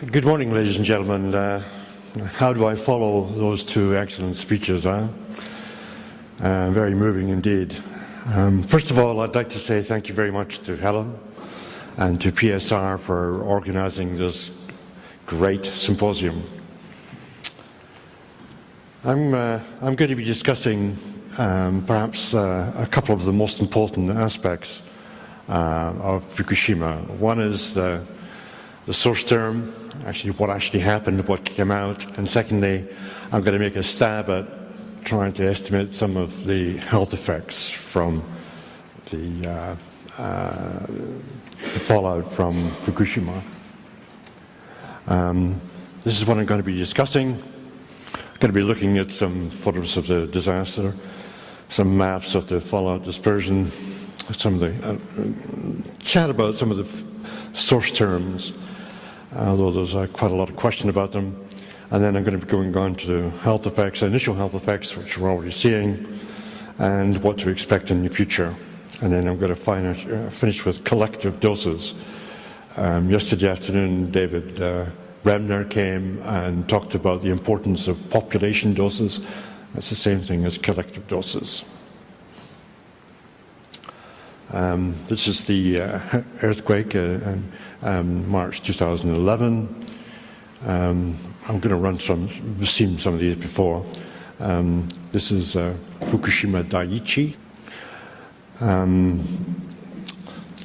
Good morning, ladies and gentlemen. How do I follow those two excellent speeches? Very moving indeed. First of all, I'd like to say thank you very much to Helen and to PSR for organising this great symposium. I'm going to be discussing perhaps a couple of the most important aspects of Fukushima. One is the source term, actually what actually happened, what came out, and secondly, I'm going to make a stab at trying to estimate some of the health effects from the fallout from Fukushima. This is what I'm going to be discussing. I'm going to be looking at some photos of the disaster, some maps of the fallout dispersion, some of the chat about some of the source terms, although there's quite a lot of question about them. And then I'm going to be going on to the health effects, initial health effects, which we're already seeing, and what to expect in the future. And then I'm going to finish with collective doses. Yesterday afternoon, David Remner came and talked about the importance of population doses. That's the same thing as collective doses. This is the earthquake in March 2011. I'm going to run some, we've seen some of these before. This is Fukushima Daiichi.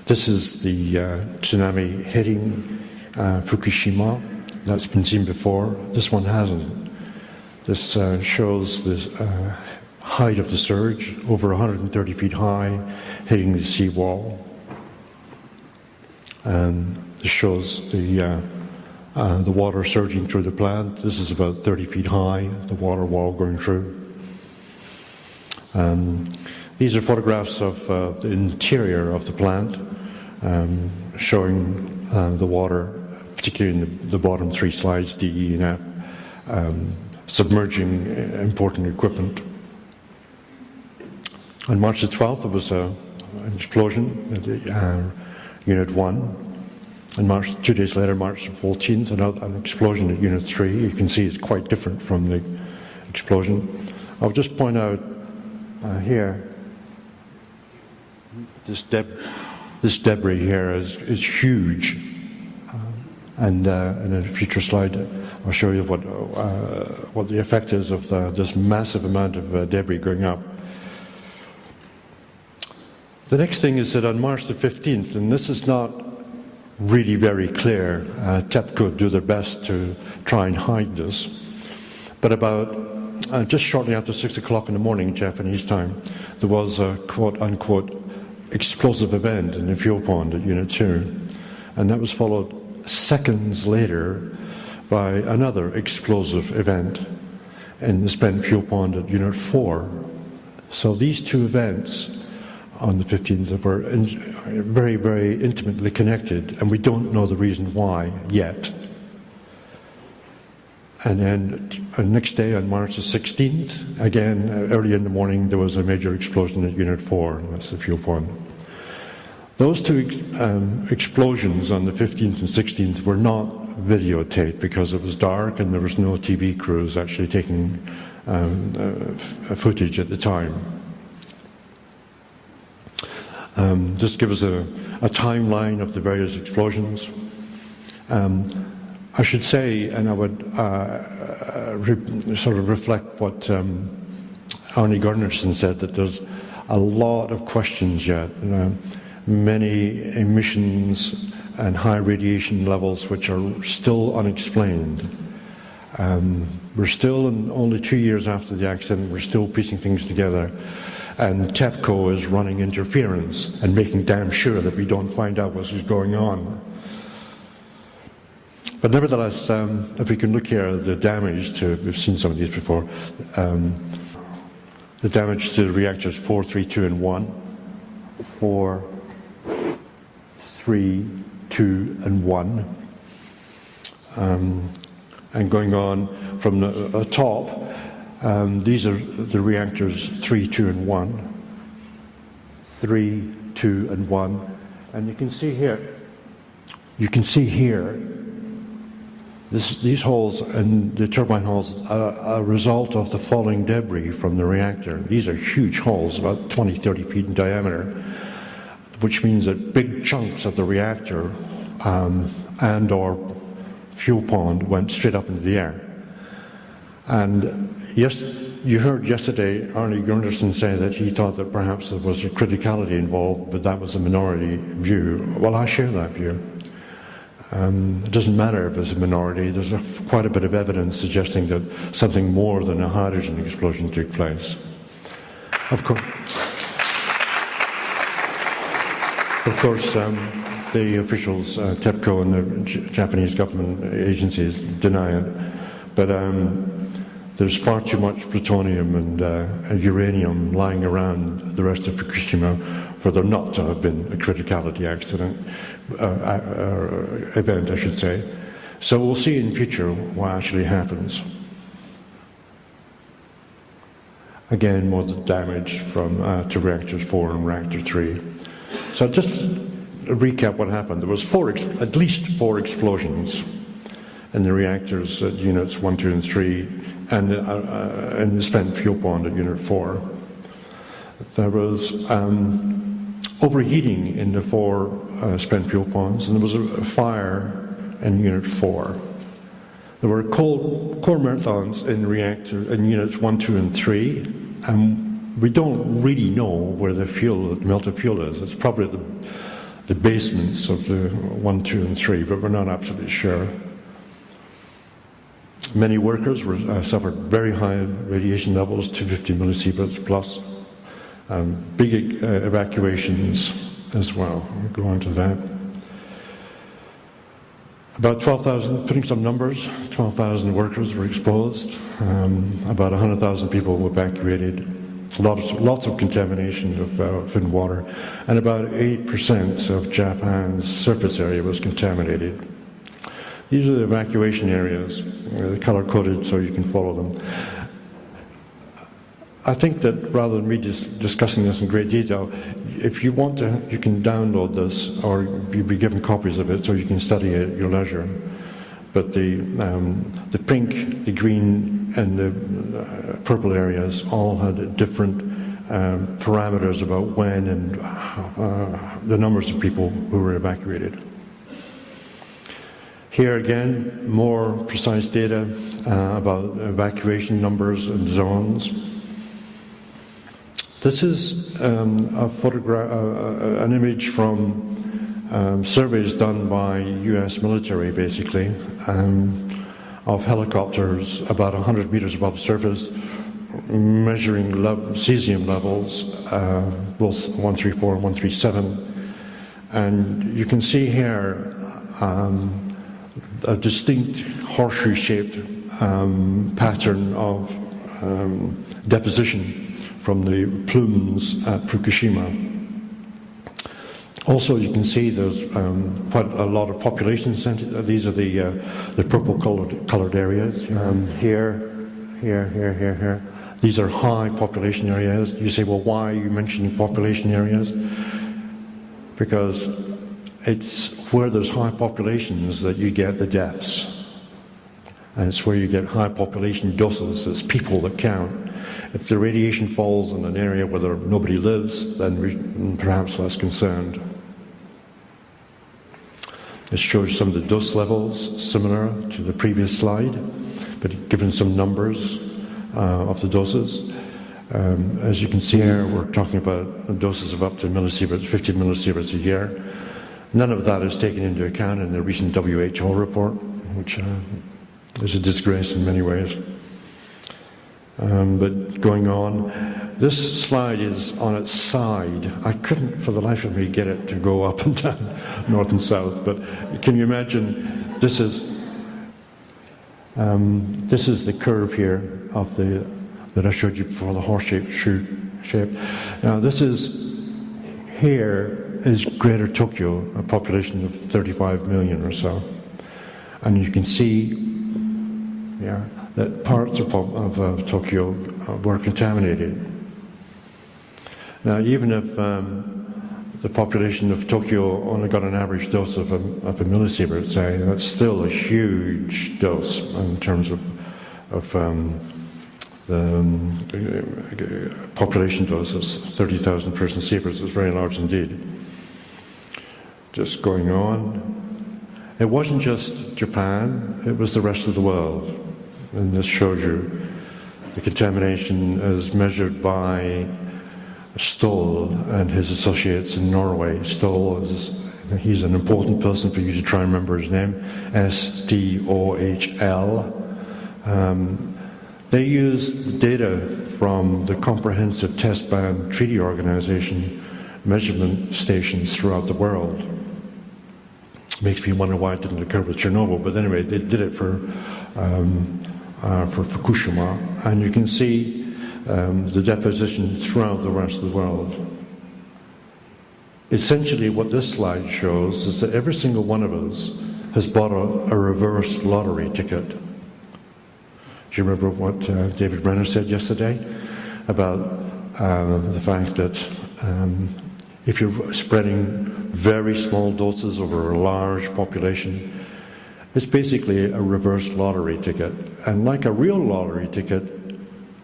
This is the tsunami hitting Fukushima. That's been seen before. This one hasn't. This shows the height of the surge, over 130 feet high, hitting the seawall. And this shows the water surging through the plant. This is about 30 feet high, the water wall going through. These are photographs of the interior of the plant, showing the water, particularly in the bottom three slides, D, E, and F, submerging important equipment. On March the 12th, there was an explosion at Unit 1. And 2 days later, March the 14th, an explosion at Unit 3. You can see it's quite different from the explosion. I'll just point out here, this debris here is huge. And in a future slide, I'll show you what the effect is of this massive amount of debris going up. The next thing is that on March the 15th, and this is not really very clear, TEPCO do their best to try and hide this, but about just shortly after 6 o'clock in the morning, Japanese time, there was a quote-unquote explosive event in the fuel pond at Unit 2, and that was followed seconds later by another explosive event in the spent fuel pond at Unit 4. So these two events on the 15th were very, very intimately connected, and we don't know the reason why yet. And then the next day, on March the 16th, again, early in the morning, there was a major explosion at Unit 4, that's the fuel pond. Those two explosions on the 15th and 16th were not videotaped because it was dark and there was no TV crews actually taking footage at the time. Just give us a timeline of the various explosions. I should say, and I would sort of reflect what Arnie Gunnarsson said, that there's a lot of questions yet. Many emissions and high radiation levels which are still unexplained. We're still, only 2 years after the accident, we're still piecing things together. And TEPCO is running interference and making damn sure that we don't find out what's going on. But nevertheless, if we can look here, the damage to, we've seen some of these before, the damage to the reactors 4, 3, 2, and 1. 4, 3, 2, and 1. And going on from the top, these are the reactors 3, 2, and 1. 3, 2, and 1. And you can see here These holes and the turbine holes are a result of the falling debris from the reactor. These are huge holes, about 20, 30 feet in diameter, which means that big chunks of the reactor and or fuel pond went straight up into the air. And yes, you heard yesterday Arne Gundersen say that he thought that perhaps there was a criticality involved, but that was a minority view. Well, I share that view. It doesn't matter if it's a minority. There's quite a bit of evidence suggesting that something more than a hydrogen explosion took place. Of course, the officials, TEPCO and the Japanese government agencies deny it, but there's far too much plutonium and uranium lying around the rest of Fukushima for there not to have been a criticality accident, event, I should say. So we'll see in future what actually happens. Again, more damage from to reactors 4 and reactor 3. So just to recap what happened. There was at least four explosions in the reactors at units 1, 2, and 3, and in the spent fuel pond at unit 4. There was overheating in the 4 spent fuel ponds, and there was a fire in unit 4. There were core marathons in units 1, 2, and 3, and we don't really know where the melted fuel is. It's probably the basements of the 1, 2, and 3, but we're not absolutely sure. Many workers suffered very high radiation levels, 250 millisieverts plus. Big evacuations as well. We'll go on to that. About 12,000, putting some numbers, 12,000 workers were exposed. About 100,000 people were evacuated. Lots of contamination of food and water. And about 8% of Japan's surface area was contaminated. These are the evacuation areas, color-coded so you can follow them. I think that rather than me just discussing this in great detail, if you want to, you can download this or you'll be given copies of it so you can study it at your leisure. But the pink, the green, and the purple areas all had different parameters about when and the numbers of people who were evacuated. Here again, more precise data about evacuation numbers and zones. This is a photograph, an image from surveys done by US military, basically, of helicopters about 100 meters above surface, measuring cesium levels, both 134 and 137. And you can see here a distinct horseshoe-shaped pattern of deposition from the plumes at Fukushima. Also, you can see there's quite a lot of population centers. These are the purple-colored areas. Here. These are high population areas. You say, well, why are you mentioning population areas? Because it's where there's high populations that you get the deaths. And it's where you get high population doses. It's people that count. If the radiation falls in an area where nobody lives, then we're perhaps less concerned. It shows some of the dose levels, similar to the previous slide, but given some numbers of the doses. As you can see here, we're talking about doses of up to millisieverts, 50 millisieverts a year. None of that is taken into account in the recent WHO report, which is a disgrace in many ways. But going on, this slide is on its side. I couldn't for the life of me get it to go up and down, north and south, but can you imagine, this is the curve here of that I showed you before, the horse-shaped shape. Now this here is Greater Tokyo, a population of 35 million or so. And you can see that parts of Tokyo were contaminated. Now, even if the population of Tokyo only got an average dose of a millisievert, say, that's still a huge dose in terms of the population doses. 30,000 person sieverts is very large indeed. Just going on. It wasn't just Japan, it was the rest of the world. And this shows you the contamination as measured by Stoll and his associates in Norway. Stoll he's an important person for you to try and remember his name, S-T-O-H-L. They used data from the Comprehensive Test Ban Treaty Organization measurement stations throughout the world. Makes me wonder why it didn't occur with Chernobyl, but anyway, they did it for Fukushima, and you can see the deposition throughout the rest of the world. Essentially, what this slide shows is that every single one of us has bought a reverse lottery ticket. Do you remember what David Brenner said yesterday about the fact that if you're spreading very small doses over a large population, it's basically a reverse lottery ticket. And like a real lottery ticket,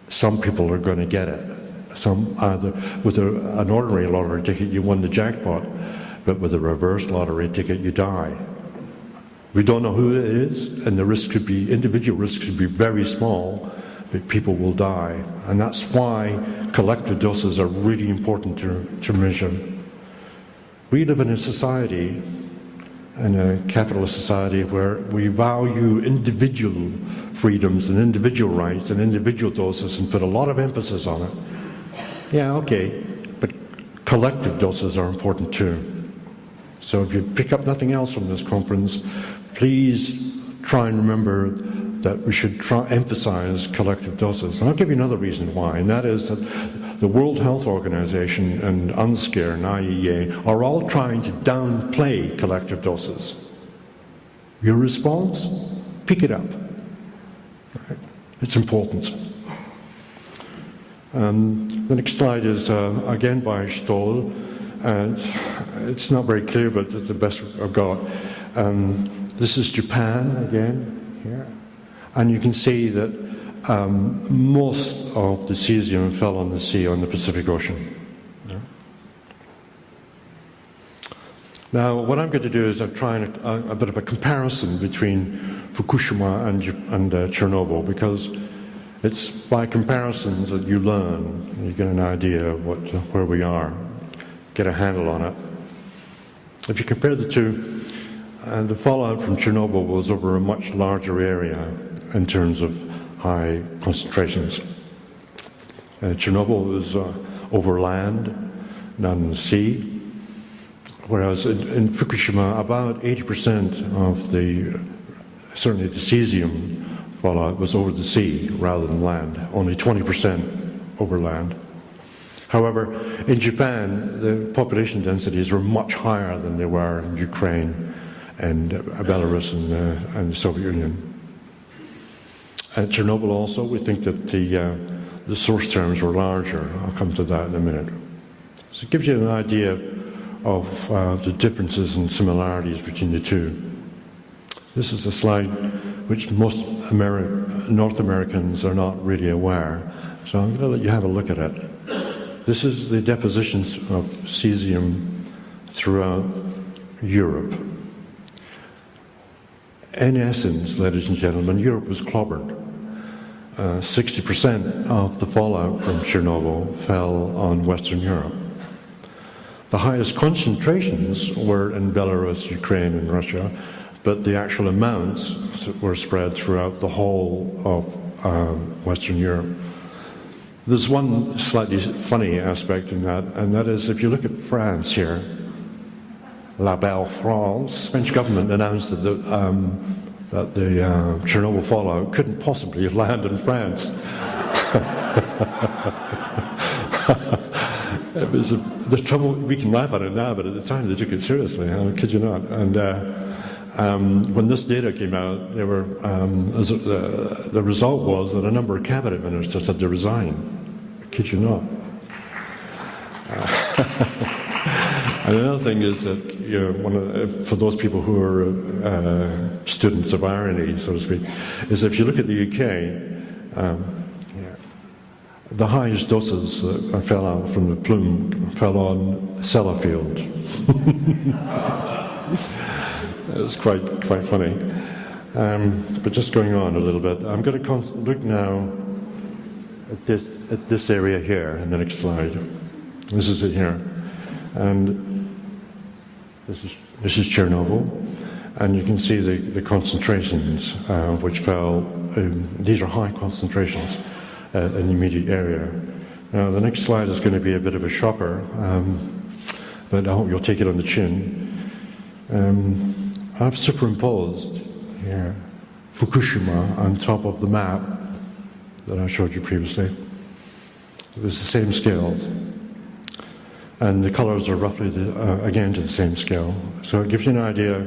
some people are going to get it. Some either with an ordinary lottery ticket, you won the jackpot, but with a reverse lottery ticket, you die. We don't know who it is, and the risk could be, individual risks could be very small, but people will die. And that's why collective doses are really important to measure. We live in a society, in a capitalist society, where we value individual freedoms and individual rights and individual doses and put a lot of emphasis on it. Yeah, okay, but collective doses are important too. So if you pick up nothing else from this conference, please try and remember that we should emphasize collective doses. And I'll give you another reason why, and that is that the World Health Organization and UNSCARE and IEA are all trying to downplay collective doses. Your response? Pick it up. Right? It's important. The next slide is again by Stoll. It's not very clear, but it's the best I've got. This is Japan again here, and you can see that most of the cesium fell on the sea on the Pacific Ocean. Yeah. Now, what I'm going to do is I'm trying a bit of a comparison between Fukushima and Chernobyl, because it's by comparisons that you learn, you get an idea of where we are, get a handle on it. If you compare the two, the fallout from Chernobyl was over a much larger area in terms of high concentrations. Chernobyl was over land, not in the sea, whereas in Fukushima, about 80% of certainly the cesium fallout was over the sea rather than land, only 20% over land. However, in Japan, the population densities were much higher than they were in Ukraine and Belarus and the Soviet Union. At Chernobyl also, we think that the source terms were larger. I'll come to that in a minute. So it gives you an idea of the differences and similarities between the two. This is a slide which most North Americans are not really aware, so I'm going to let you have a look at it. This is the depositions of cesium throughout Europe. In essence, ladies and gentlemen, Europe was clobbered. 60% of the fallout from Chernobyl fell on Western Europe. The highest concentrations were in Belarus, Ukraine, and Russia, but the actual amounts were spread throughout the whole of Western Europe. There's one slightly funny aspect in that, and that is if you look at France here, La Belle France, French government announced that the Chernobyl fallout couldn't possibly land in France. It was the trouble. We can laugh at it now, but at the time they took it seriously. I kid you not. And when this data came out, they were the result was that a number of cabinet ministers had to resign. I kid you not. And another thing is that, for those people who are students of irony, so to speak, is if you look at the UK, the highest doses that fell out from the plume fell on Sellafield. It was quite funny. But just going on a little bit, I'm going to look now at this area here in the next slide. This is it here, and this is Chernobyl, and you can see the concentrations which fell. These are high concentrations in the immediate area. Now the next slide is going to be a bit of a shocker, but I hope you'll take it on the chin. I've superimposed here Fukushima on top of the map that I showed you previously. It was the same scales, and the colors are roughly again to the same scale. So it gives you an idea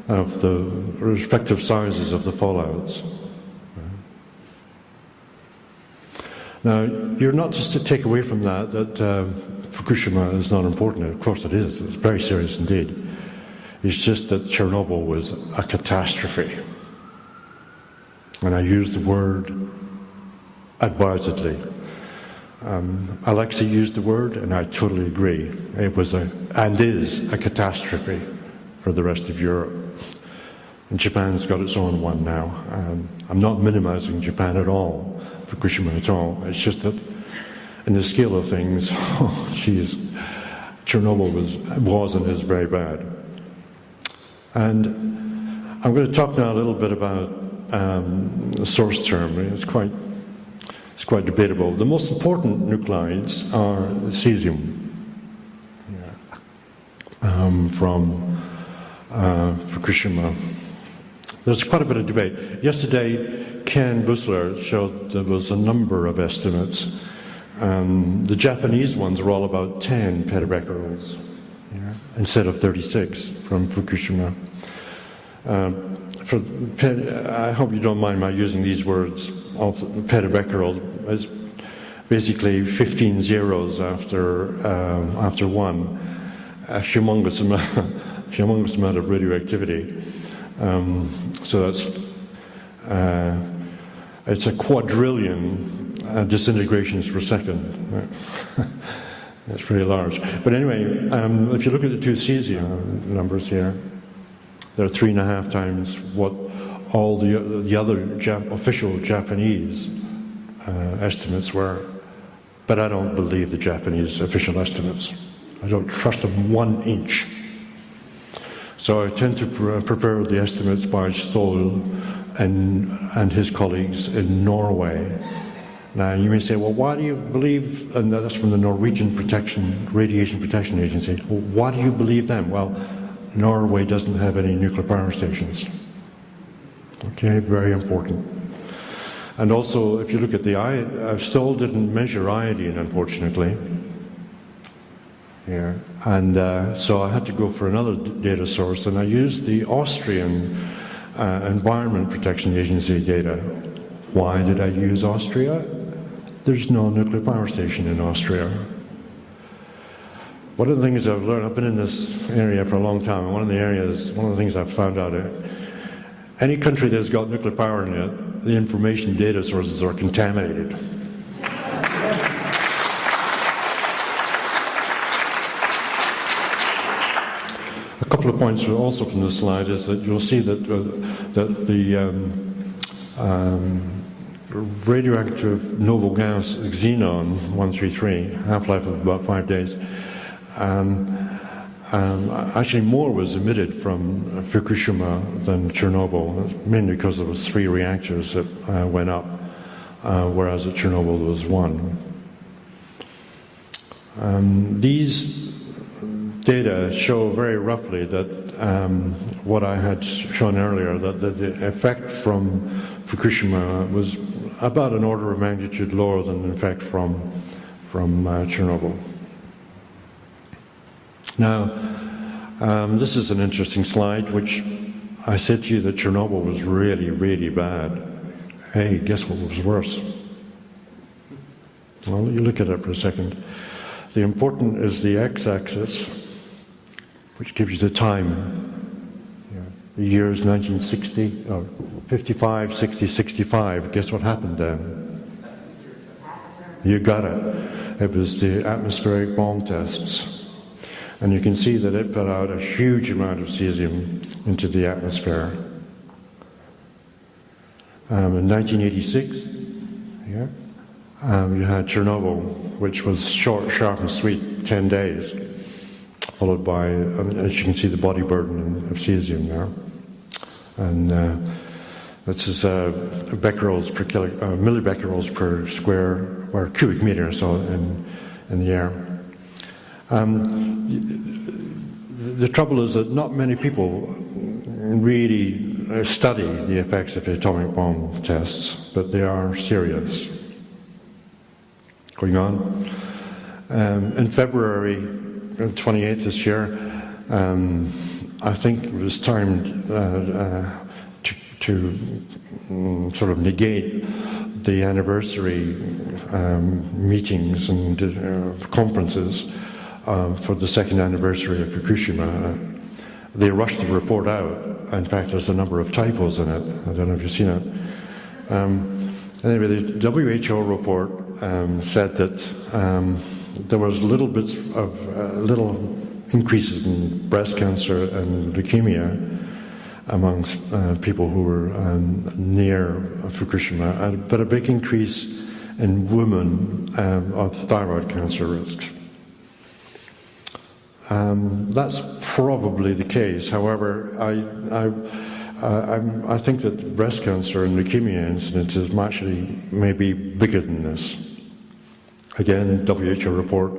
of the respective sizes of the fallouts. Now, you're not just to take away from that Fukushima is not important. Of course it is. It's very serious indeed. It's just that Chernobyl was a catastrophe. And I use the word advisedly. Alexei used the word, and I totally agree. It was and is a catastrophe for the rest of Europe. And Japan's got its own one now. I'm not minimizing Japan at all, Fukushima at all. It's just that in the scale of things, Chernobyl was and is very bad. And I'm going to talk now a little bit about the source term. It's quite debatable. The most important nuclides are cesium from Fukushima. There's quite a bit of debate. Yesterday, Ken Bussler showed there was a number of estimates. The Japanese ones were all about 10 petabecquerels instead of 36 from Fukushima. I hope you don't mind my using these words. Petabecquerel is basically 15 zeros after one. A humongous amount of radioactivity. So it's a quadrillion disintegrations per second. That's pretty large. But anyway, if you look at the two cesium numbers here, they're 3.5 times what all the other official Japanese estimates were. But I don't believe the Japanese official estimates. I don't trust them 1 inch. So I tend to prepare the estimates by Stoll and his colleagues in Norway. Now you may say, well, why do you believe, and that's from the Norwegian Radiation Protection Agency, well, why do you believe them? Well, Norway doesn't have any nuclear power stations. Okay, very important. And also, if you look at the Stoll didn't measure iodine, unfortunately. Here. And so I had to go for another data source, and I used the Austrian Environment Protection Agency data. Why did I use Austria? There's no nuclear power station in Austria. One of the things I've learned, I've been in this area for a long time, and one of the things I've found out, any country that's got nuclear power in it, the information data sources are contaminated. A couple of points also from this slide is that you'll see that the radioactive noble gas xenon 133, half-life of about 5 days, actually more was emitted from Fukushima than Chernobyl, mainly because there was 3 reactors that went up, whereas at Chernobyl there was 1. These data show very roughly that what I had shown earlier, that the effect from Fukushima was about an order of magnitude lower than the effect from Chernobyl. Now, this is an interesting slide, which I said to you that Chernobyl was really, really bad. Hey, guess what was worse? Well, you look at it for a second. The important is the x-axis, which gives you the time. The year is 1960, or 55, 60, 65. Guess what happened then? You got it. It was the atmospheric bomb tests. And you can see that it put out a huge amount of cesium into the atmosphere. In 1986, you had Chernobyl, which was short, sharp and sweet, 10 days. Followed by, as you can see, the body burden of cesium now. And this is becquerels per millibecquerels per square or cubic meter, so in the air. The trouble is that not many people really study the effects of atomic bomb tests, but they are serious. Going on. In February 28th this year, I think it was timed to sort of negate the anniversary meetings and conferences for the second anniversary of Fukushima. They rushed the report out. In fact, there's a number of typos in it. I don't know if you've seen it. Anyway, the WHO report said that there was little increases in breast cancer and leukemia amongst people who were near Fukushima, but a big increase in women of thyroid cancer risks. That's probably the case. However, I think that breast cancer and leukemia incidences actually may be bigger than this. Again, WHO report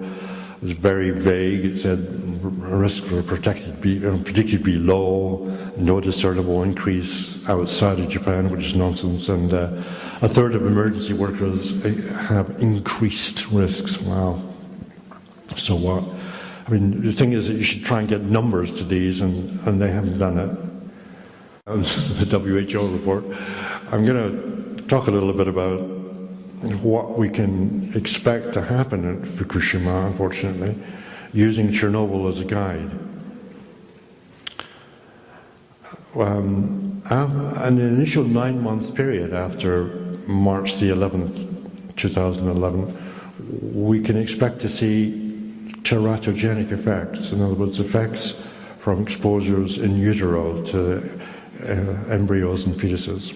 was very vague. It said risk for predicted to be low, no discernible increase outside of Japan, which is nonsense, and a third of emergency workers have increased risks. Wow. So what? I mean, the thing is that you should try and get numbers to these, and they haven't done it. The WHO report. I'm going to talk a little bit about what we can expect to happen at Fukushima, unfortunately, using Chernobyl as a guide. In the initial 9-month period after March the 11th, 2011, we can expect to see teratogenic effects, in other words, effects from exposures in utero to embryos and fetuses,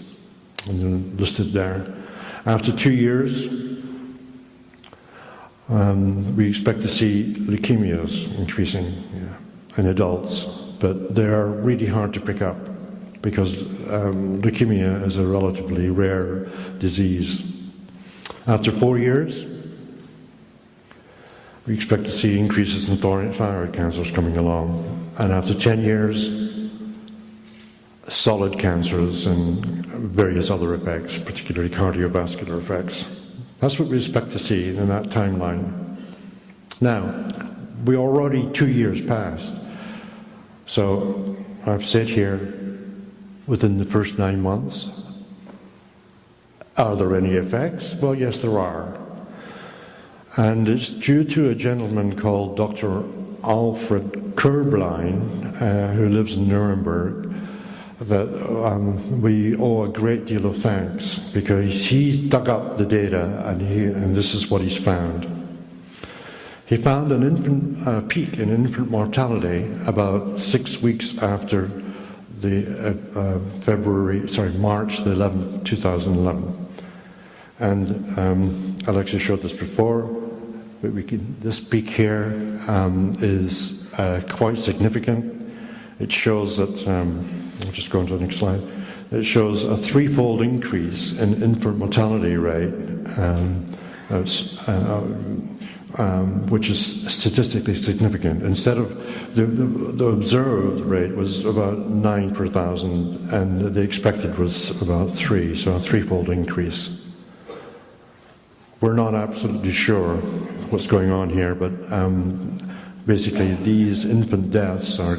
and they're listed there. After 2 years, we expect to see leukemias increasing in adults, but they are really hard to pick up because leukemia is a relatively rare disease. After 4 years, we expect to see increases in thyroid cancers coming along, and after 10 years, solid cancers and various other effects, particularly cardiovascular effects. That's what we expect to see in that timeline. Now, we're already 2 years past, so I've said here, within the first 9 months, are there any effects? Well, yes, there are. And it's due to a gentleman called Dr. Alfred Körblein, who lives in Nuremberg, that we owe a great deal of thanks, because he's dug up the data and this is what he's found. He found a peak in infant mortality about 6 weeks after the March the 11th, 2011. And Alexia showed this before, but this peak here is quite significant. It shows that, I'll just go on to the next slide. It shows a 3-fold increase in infant mortality rate, which is statistically significant. Instead of the observed rate was about 9 per thousand, and the expected was about 3, so a 3-fold increase. We're not absolutely sure what's going on here, but basically these infant deaths are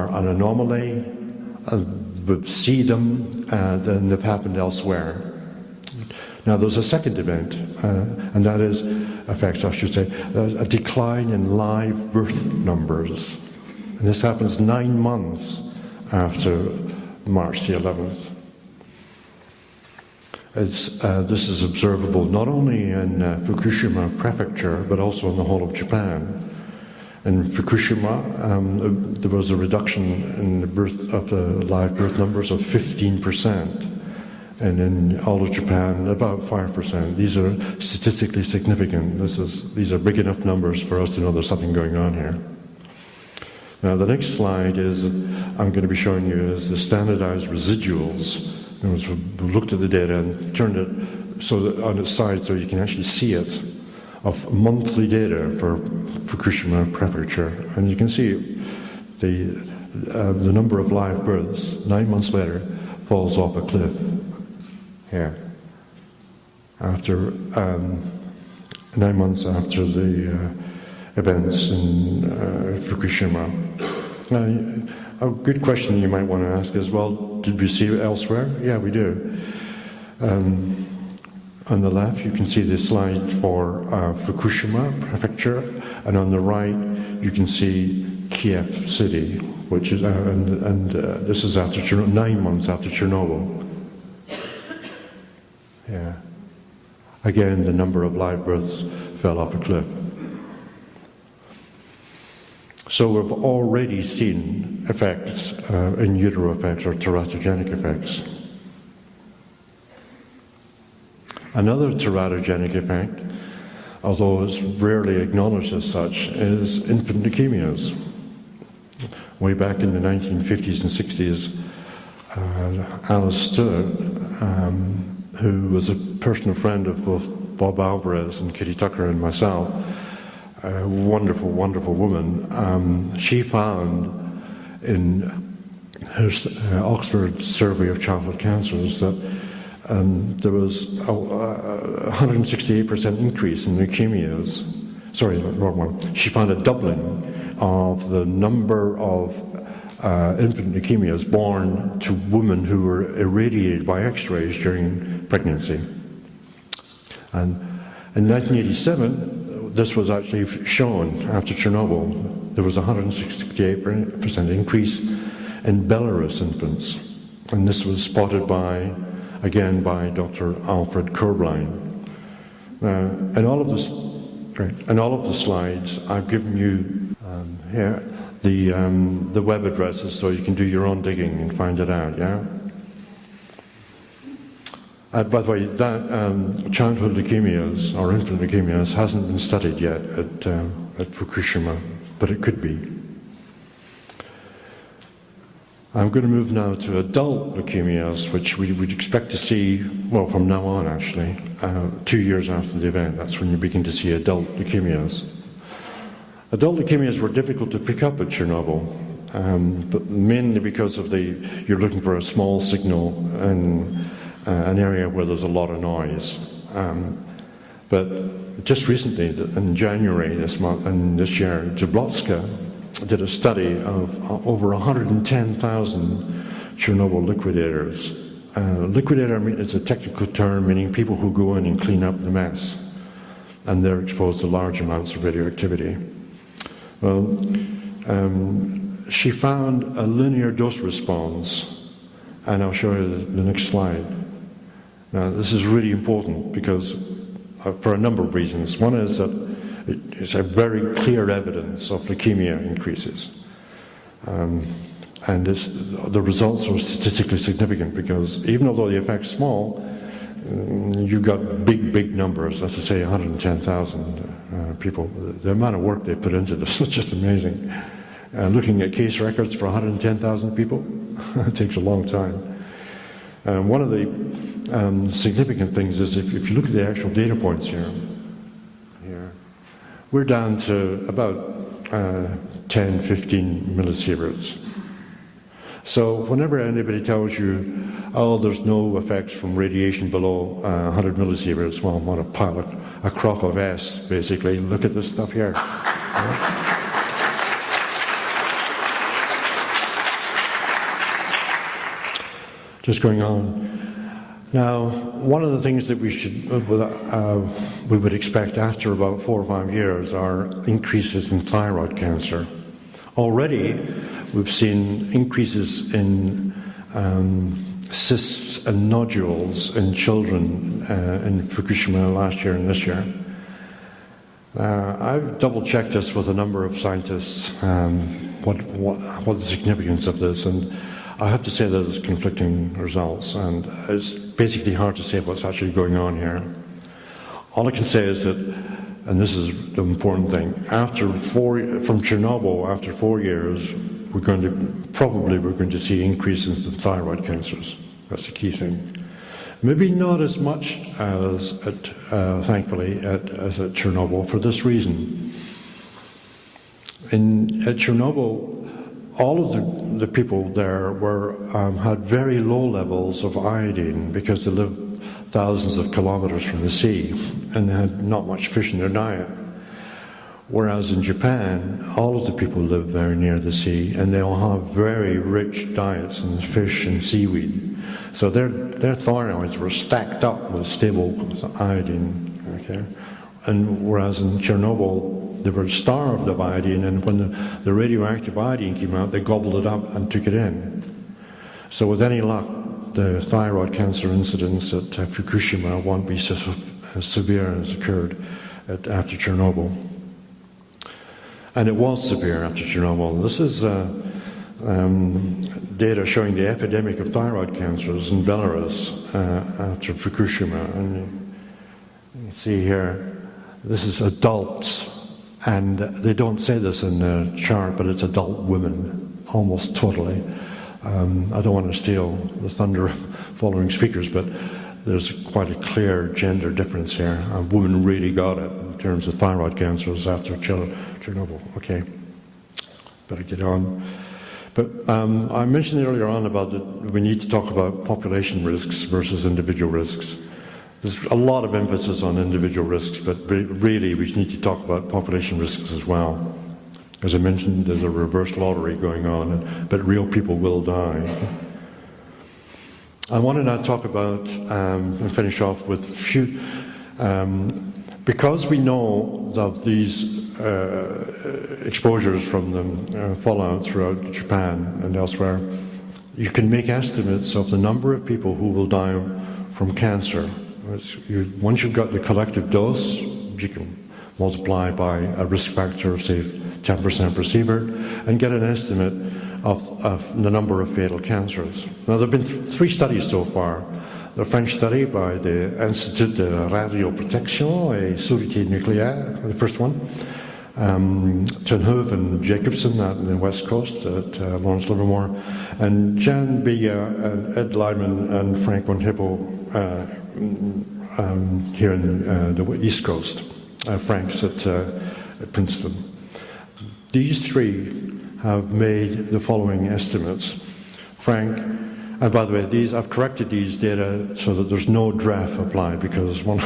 an anomaly. We've seen them, then they've happened elsewhere. Now there's a second event, and that is, affects, I should say, a decline in live birth numbers. And this happens 9 months after March the 11th. This is observable not only in Fukushima prefecture, but also in the whole of Japan. In Fukushima, there was a reduction in the live birth numbers of 15%. And in all of Japan, about 5%. These are statistically significant. These are big enough numbers for us to know there's something going on here. Now, the next slide I'm going to be showing you is the standardized residuals. We've looked at the data and turned it so that on its side so you can actually see it, of monthly data for Fukushima prefecture. And you can see the number of live births 9 months later falls off a cliff. Here, after 9 months after the events in Fukushima. A good question you might want to ask is, well, did we see it elsewhere? Yeah, we do. On the left, you can see the slide for Fukushima prefecture, and on the right, you can see Kiev city, which is, this is after 9 months after Chernobyl. Yeah. Again, the number of live births fell off a cliff. So we've already seen effects, in utero effects or teratogenic effects. Another teratogenic effect, although it's rarely acknowledged as such, is infant leukemias. Way back in the 1950s and 60s, Alice Stewart, who was a personal friend of both Bob Alvarez and Kitty Tucker and myself, a wonderful, wonderful woman. She found in her Oxford Survey of Childhood Cancers that there was a 168% increase in leukemias. Sorry, wrong one. She found a doubling of the number of infant leukemias born to women who were irradiated by X-rays during pregnancy. And in 1987, this was actually shown after Chernobyl. There was a 168% increase in Belarus infants. And this was spotted again by Dr. Alfred Körblein. In all of the slides, I've given you here the web addresses so you can do your own digging and find it out, yeah? By the way, that childhood leukemias or infant leukemias hasn't been studied yet at Fukushima, but it could be. I'm going to move now to adult leukemias, which we would expect to see, well, from now on actually, 2 years after the event. That's when you begin to see adult leukemias. Adult leukemias were difficult to pick up at Chernobyl, but mainly because of you're looking for a small signal in an area where there's a lot of noise. But just recently, in January this year, Jablotska did a study of over 110,000 Chernobyl liquidators. Liquidator is a technical term meaning people who go in and clean up the mess, and they're exposed to large amounts of radioactivity. Well, she found a linear dose response, and I'll show you the next slide. Now, this is really important because for a number of reasons. One is that it's a very clear evidence of leukemia increases. And the results are statistically significant because even although the effect's small, you've got big numbers, let's say 110,000 people. The amount of work they put into this is just amazing. Looking at case records for 110,000 people, it takes a long time. One of the significant things is if you look at the actual data points here, we're down to about 10, 15 millisieverts. So whenever anybody tells you, oh, there's no effects from radiation below 100 millisieverts, well, what a pile of a crock of S, basically. Look at this stuff here. Just going on. Now, one of the things that we would expect after about 4 or 5 years are increases in thyroid cancer. Already, we've seen increases in cysts and nodules in children in Fukushima last year and this year. I've double-checked this with a number of scientists, what the significance of this, and I have to say that there's conflicting results, and it's basically hard to say what's actually going on here. All I can say is that, and this is the important thing, from Chernobyl, after 4 years, we're going to see increases in thyroid cancers. That's the key thing. Maybe not as much as, thankfully, as at Chernobyl for this reason. At Chernobyl, all of the people there had very low levels of iodine because they lived thousands of kilometers from the sea and they had not much fish in their diet. Whereas in Japan, all of the people live very near the sea and they all have very rich diets in fish and seaweed. So their thyroids were stacked up with stable iodine. Okay? And whereas in Chernobyl, they were starved of iodine, and when the radioactive iodine came out, they gobbled it up and took it in. So with any luck, the thyroid cancer incidence at Fukushima won't be so severe as occurred after Chernobyl. And it was severe after Chernobyl. This is data showing the epidemic of thyroid cancers in Belarus after Fukushima. And you can see here, this is adults, and they don't say this in the chart, but it's adult women, almost totally. I don't want to steal the thunder of following speakers, but there's quite a clear gender difference here. Women really got it in terms of thyroid cancers after Chernobyl. Okay, better get on. But I mentioned earlier on about that we need to talk about population risks versus individual risks. There's a lot of emphasis on individual risks, but really we need to talk about population risks as well. As I mentioned, there's a reverse lottery going on, but real people will die. I want to now talk about and finish off with a few, because we know of these exposures from the fallout throughout Japan and elsewhere, you can make estimates of the number of people who will die from cancer. Once you've got the collective dose, you can multiply by a risk factor of, say, 10% per sievert, and get an estimate of the number of fatal cancers. Now, there have been 3 studies so far. The French study by the Institut de Radioprotection et Sûreté Nucléaire, the first one. Tenhove and Jacobson on the West Coast at Lawrence Livermore, and Jan Bia and Ed Lyman and Frank von Hippel here in the East Coast. Frank's at Princeton. These 3 have made the following estimates. Frank, and by the way, I've corrected these data so that there's no draft applied, because one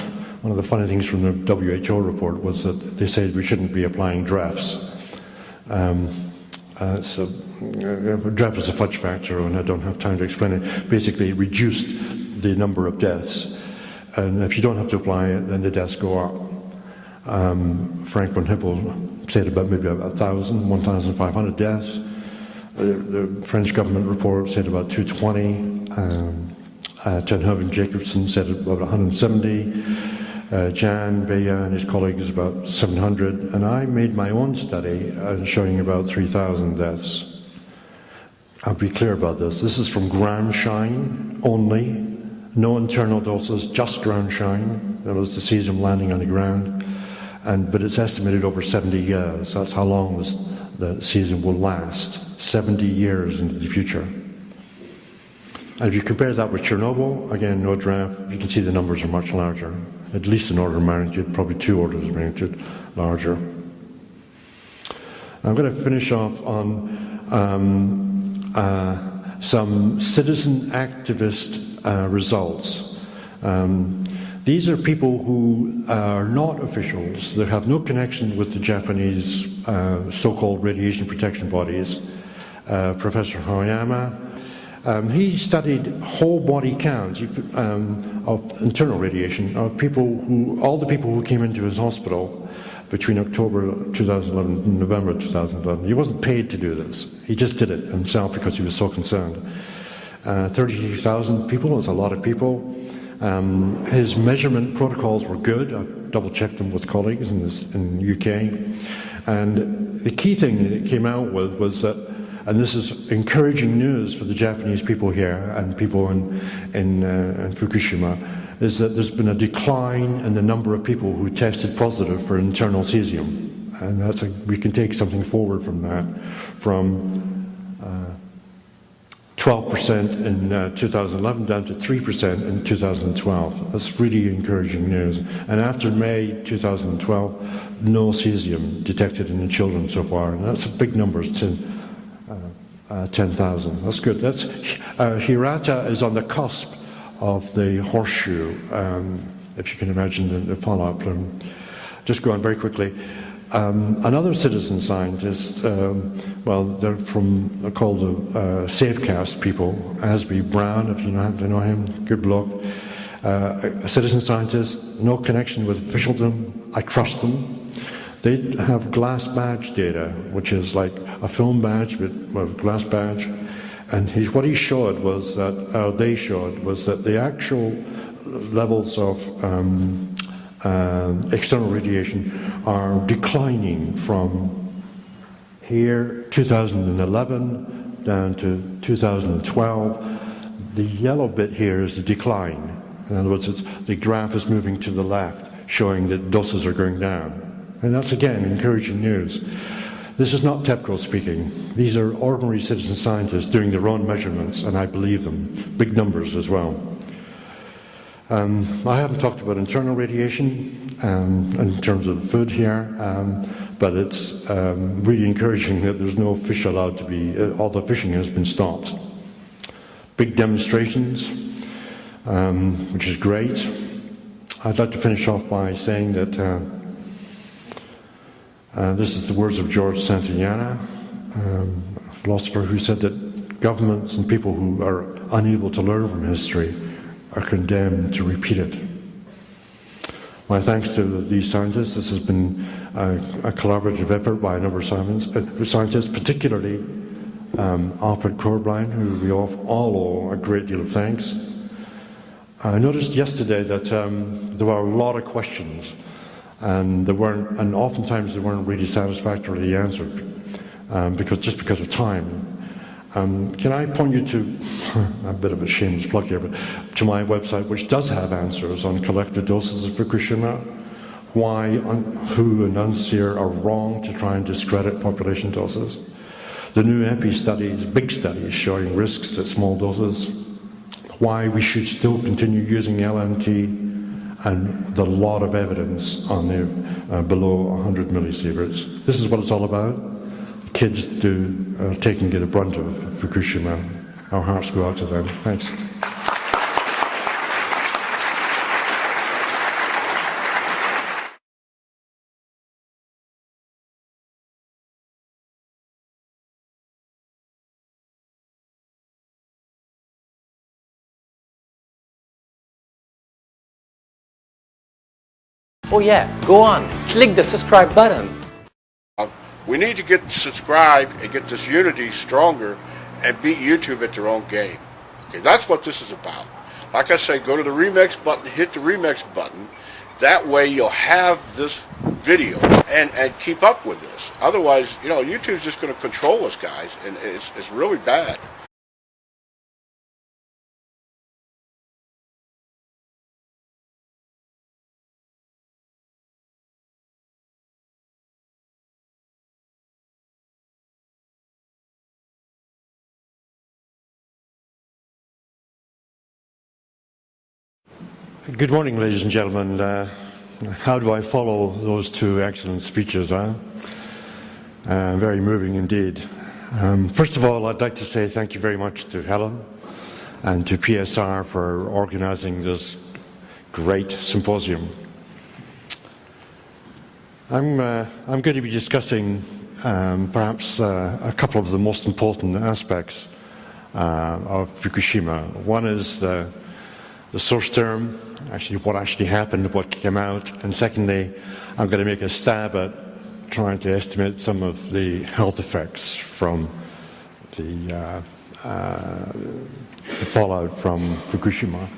of the funny things from the WHO report was that they said we shouldn't be applying drafts. So draft is a fudge factor, and I don't have time to explain it. Basically, it reduced the number of deaths, and if you don't have to apply it, then the deaths go up. Frank von Hippel said about maybe 1,500 deaths. The French government report said about 220. Tenhove and Jacobson said about 170. Jan Bea and his colleagues about 700. And I made my own study showing about 3,000 deaths. I'll be clear about this. This is from ground shine only. No internal doses, just ground shine. That was the cesium landing on the ground. But it's estimated over 70 years. That's how long the cesium will last. 70 years into the future. And if you compare that with Chernobyl, again, no draft, you can see the numbers are much larger. At least an order of magnitude, probably 2 orders of magnitude larger. I'm going to finish off on some citizen activist results. These are people who are not officials. They have no connection with the Japanese so-called radiation protection bodies. Professor Hiranuma, he studied whole body counts of internal radiation of all the people who came into his hospital between October 2011 and November 2011. He wasn't paid to do this. He just did it himself because he was so concerned. 33,000 people is a lot of people. His measurement protocols were good. I double-checked them with colleagues in the UK. And the key thing that it came out with was that, and this is encouraging news for the Japanese people here and people in Fukushima, is that there's been a decline in the number of people who tested positive for internal cesium. And we can take something forward from that, from 12% in 2011 down to 3% in 2012. That's really encouraging news. And after May 2012, no cesium detected in the children so far. And that's a big number, 10,000. That's good. Hirata is on the cusp of the horseshoe, if you can imagine the fallout plume. Just go on very quickly. Another citizen scientist, well, they're called the Safecast people, Asby Brown, if you happen to know him, good bloke. A citizen scientist, no connection with officialdom, I trust them. They have glass badge data, which is like a film badge with a glass badge. And what he showed was that, they showed, was that the actual levels of external radiation are declining from here, 2011, down to 2012. The yellow bit here is the decline. In other words, the graph is moving to the left, showing that doses are going down. And that's, again, encouraging news. This is not TEPCO speaking. These are ordinary citizen scientists doing their own measurements, and I believe them. Big numbers as well. I haven't talked about internal radiation in terms of food here, but it's really encouraging that there's no fish allowed to be, all the fishing has been stopped. Big demonstrations, which is great. I'd like to finish off by saying that this is the words of George Santayana, a philosopher who said that governments and people who are unable to learn from history are condemned to repeat it. My thanks to these scientists. This has been a collaborative effort by a number of scientists, particularly Alfred Corbijn, who we all owe a great deal of thanks. I noticed yesterday that there were a lot of questions, and oftentimes they weren't really satisfactorily answered because of time. Can I point you to a bit of a shameless plug here, but to my website, which does have answers on collective doses of Fukushima, why WHO and UNSEER are wrong to try and discredit population doses, the new EPI studies, big studies showing risks at small doses, why we should still continue using LNT, and the lot of evidence on the below 100 millisieverts. This is what it's all about. Kids are taking the brunt of Fukushima. Our hearts go out to them. Thanks. Oh yeah, go on, click the subscribe button. We need to get subscribed and get this unity stronger and beat YouTube at their own game. Okay, that's what this is about. Like I say, go to the remix button, hit the remix button. That way you'll have this video and keep up with this. Otherwise, YouTube's just going to control us, guys, and it's really bad. Good morning, ladies and gentlemen. How do I follow those two excellent speeches? Very moving indeed. First of all, I'd like to say thank you very much to Helen and to PSR for organising this great symposium. I'm going to be discussing perhaps a couple of the most important aspects of Fukushima. One is the source term, actually what actually happened, what came out, and secondly, I'm going to make a stab at trying to estimate some of the health effects from the fallout from Fukushima.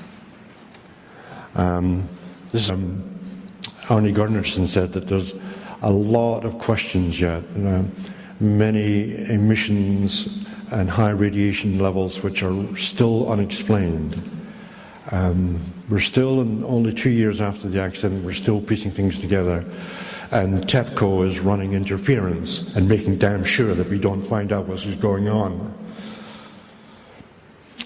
Arnie Gardnerson said that there's a lot of questions yet, many emissions and high radiation levels which are still unexplained. We're still, only 2 years after the accident, we're still piecing things together, and TEPCO is running interference and making damn sure that we don't find out what's going on.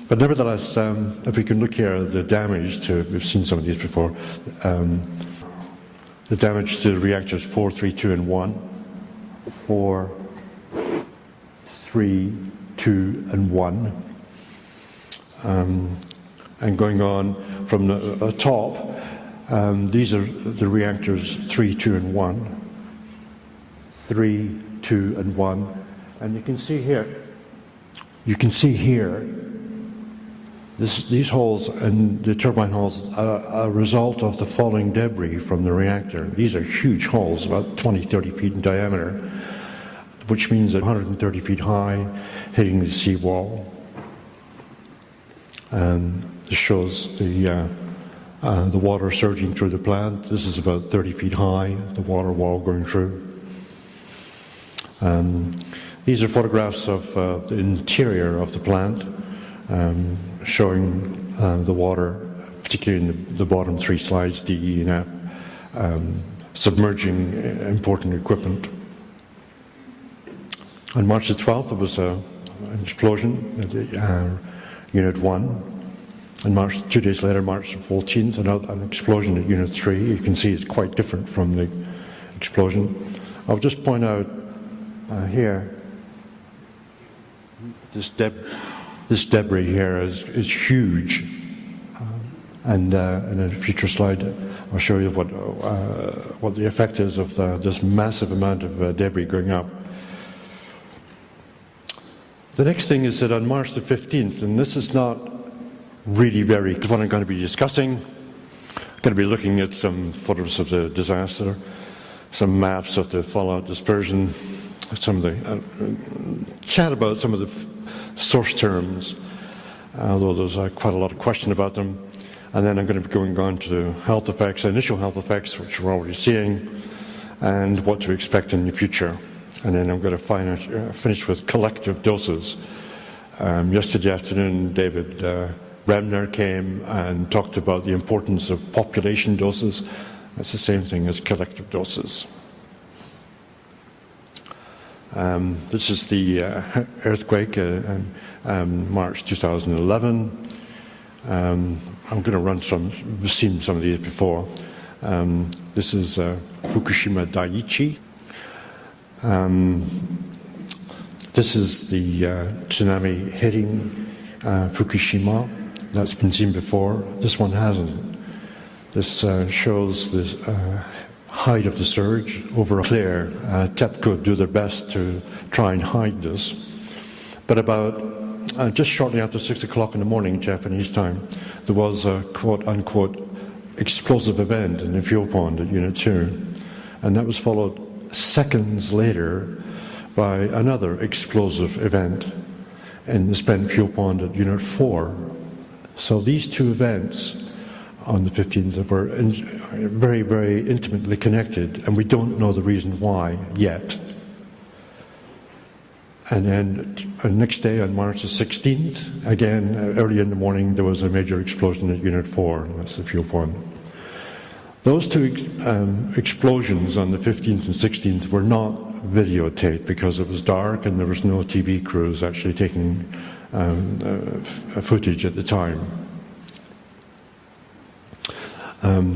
But nevertheless, if we can look here, the damage to, we've seen some of these before, the damage to the reactors 4, 3, 2, and 1. 4, 3, 2, and 1. And going on from the top, these are the reactors 3, 2, and 1. 3, 2, and 1. And you can see here, these holes and the turbine holes are a result of the falling debris from the reactor. These are huge holes, about 20, 30 feet in diameter, which means that 130 feet high, hitting the seawall. And this shows the water surging through the plant. This is about 30 feet high, the water wall going through. These are photographs of the interior of the plant, showing the water, particularly in the bottom 3 slides, D, E, and F, submerging important equipment. On March the 12th, there was an explosion at Unit 1. And 2 days later, March the 14th, an explosion at Unit 3. You can see it's quite different from the explosion. I'll just point out here, this debris here is huge. And in a future slide, I'll show you what the effect is of this massive amount of debris going up. The next thing is that on March the 15th, and this is not really what I'm going to be discussing. I'm going to be looking at some photos of the disaster, some maps of the fallout dispersion, some of the chat about some of the source terms, although there's quite a lot of question about them. And then I'm going to be going on to health effects, initial health effects, which we're already seeing, and what to expect in the future. And then I'm going to finish with collective doses. Yesterday afternoon, David Remner came and talked about the importance of population doses. That's the same thing as collective doses. This is the earthquake in March 2011. I'm going to run we've seen some of these before. This is Fukushima Daiichi. This is the tsunami hitting Fukushima. That's been seen before. This one hasn't. This shows the height of the surge over clear. TEPCO do their best to try and hide this. But about just shortly after 6 o'clock in the morning, Japanese time, there was a quote-unquote explosive event in the fuel pond at Unit 2. And that was followed seconds later by another explosive event in the spent fuel pond at Unit 4. So these two events on the 15th were very, very intimately connected, and we don't know the reason why yet. And then the next day, on March the 16th, again, early in the morning, there was a major explosion at Unit 4, that's the fuel pond. Those two explosions on the 15th and 16th were not videotaped because it was dark and there was no TV crews actually taking footage at the time.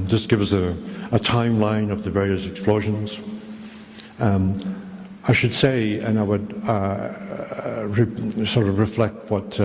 Just give us a timeline of the various explosions. I should say, and I would sort of reflect what